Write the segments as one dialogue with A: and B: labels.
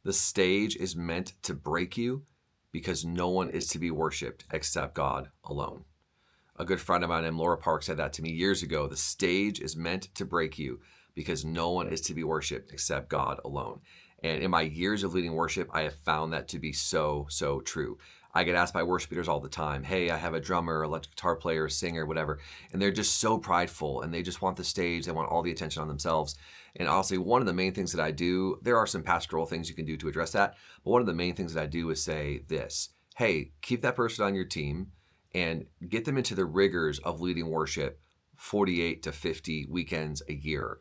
A: The stage is meant to break you because no one is to be worshiped except God alone. A good friend of mine named Laura Park said that to me years ago. The stage is meant to break you because no one is to be worshiped except God alone. And in my years of leading worship, I have found that to be so, so true. I get asked by worship leaders all the time, hey, I have a drummer, electric guitar player, singer, whatever. And they're just so prideful and they just want the stage. They want all the attention on themselves. And honestly, one of the main things that I do, there are some pastoral things you can do to address that. But one of the main things that I do is say this, hey, keep that person on your team and get them into the rigors of leading worship 48 to 50 weekends a year,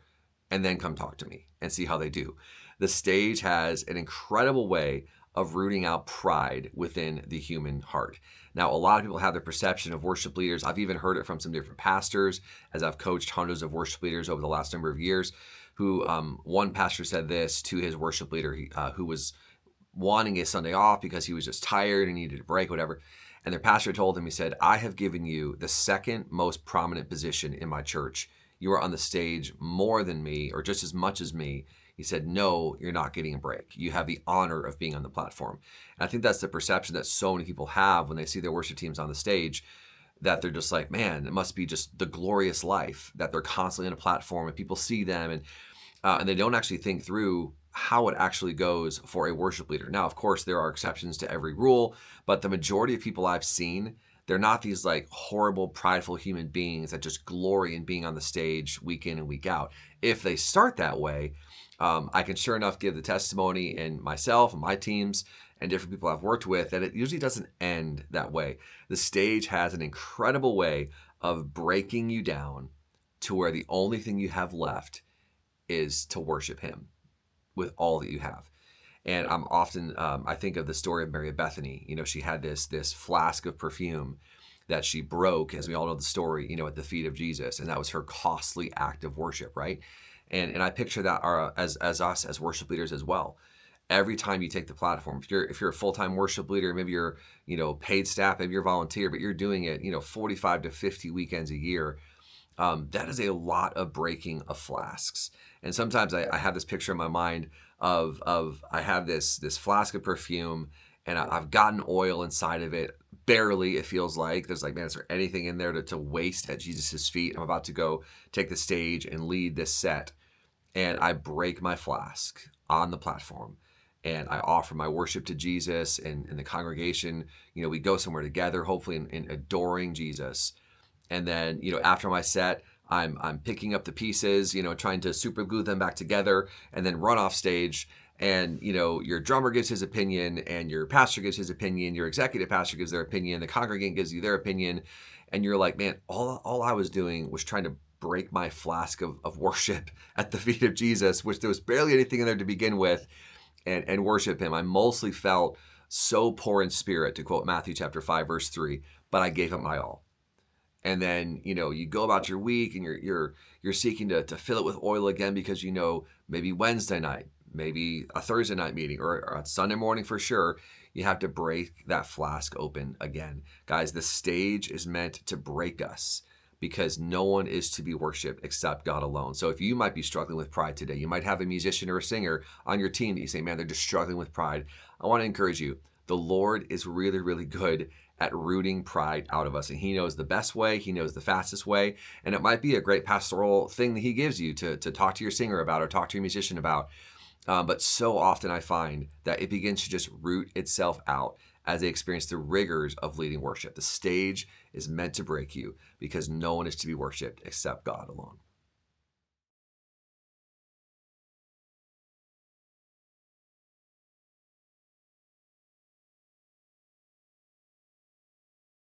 A: and then come talk to me and see how they do. The stage has an incredible way of rooting out pride within the human heart. Now, a lot of people have the perception of worship leaders. I've even heard it from some different pastors as I've coached hundreds of worship leaders over the last number of years, who one pastor said this to his worship leader who was wanting a Sunday off because he was just tired and needed a break, whatever. And their pastor told him, he said, I have given you the second most prominent position in my church. You are on the stage more than me, or just as much as me. He said, no, you're not getting a break. You have the honor of being on the platform. And I think that's the perception that so many people have when they see their worship teams on the stage, that they're just like, man, it must be just the glorious life, that they're constantly on a platform and people see them, and they don't actually think through how it actually goes for a worship leader. Now, of course, there are exceptions to every rule, but the majority of people I've seen, they're not these like horrible, prideful human beings that just glory in being on the stage week in and week out. If they start that way, I can sure enough give the testimony in myself and my teams and different people I've worked with that it usually doesn't end that way. The stage has an incredible way of breaking you down to where the only thing you have left is to worship him with all that you have. And I'm often, I think of the story of Mary of Bethany. You know, she had this flask of perfume that she broke, as we all know the story, you know, at the feet of Jesus. And that was her costly act of worship, right? And I picture that as us as worship leaders as well. Every time you take the platform, if you're a full-time worship leader, maybe you're, you know, paid staff, maybe you're volunteer, but you're doing it, you know, 45 to 50 weekends a year, that is a lot of breaking of flasks. And sometimes I have this picture in my mind of I have this flask of perfume and I've gotten oil inside of it. Barely, it feels like. There's like, man, is there anything in there to waste at Jesus' feet? I'm about to go take the stage and lead this set. And I break my flask on the platform and I offer my worship to Jesus and the congregation. You know, we go somewhere together, hopefully in adoring Jesus. And then, you know, after my set, I'm picking up the pieces, you know, trying to super glue them back together and then run off stage. And, you know, your drummer gives his opinion and your pastor gives his opinion, your executive pastor gives their opinion, the congregant gives you their opinion. And you're like, man, all I was doing was trying to break my flask of worship at the feet of Jesus, which there was barely anything in there to begin with, and worship him. I mostly felt so poor in spirit, to quote Matthew chapter 5, verse 3, but I gave it my all. And then, you know, you go about your week and you're seeking to fill it with oil again because, you know, maybe Wednesday night, maybe a Thursday night meeting or a Sunday morning for sure, you have to break that flask open again. Guys, the stage is meant to break us because no one is to be worshiped except God alone. So if you might be struggling with pride today, you might have a musician or a singer on your team that you say, man, they're just struggling with pride. I want to encourage you. The Lord is really, really good at rooting pride out of us. And he knows the best way. He knows the fastest way. And it might be a great pastoral thing that he gives you to talk to your singer about or talk to your musician about. But so often I find that it begins to just root itself out as they experience the rigors of leading worship. The stage is meant to break you because no one is to be worshiped except God alone.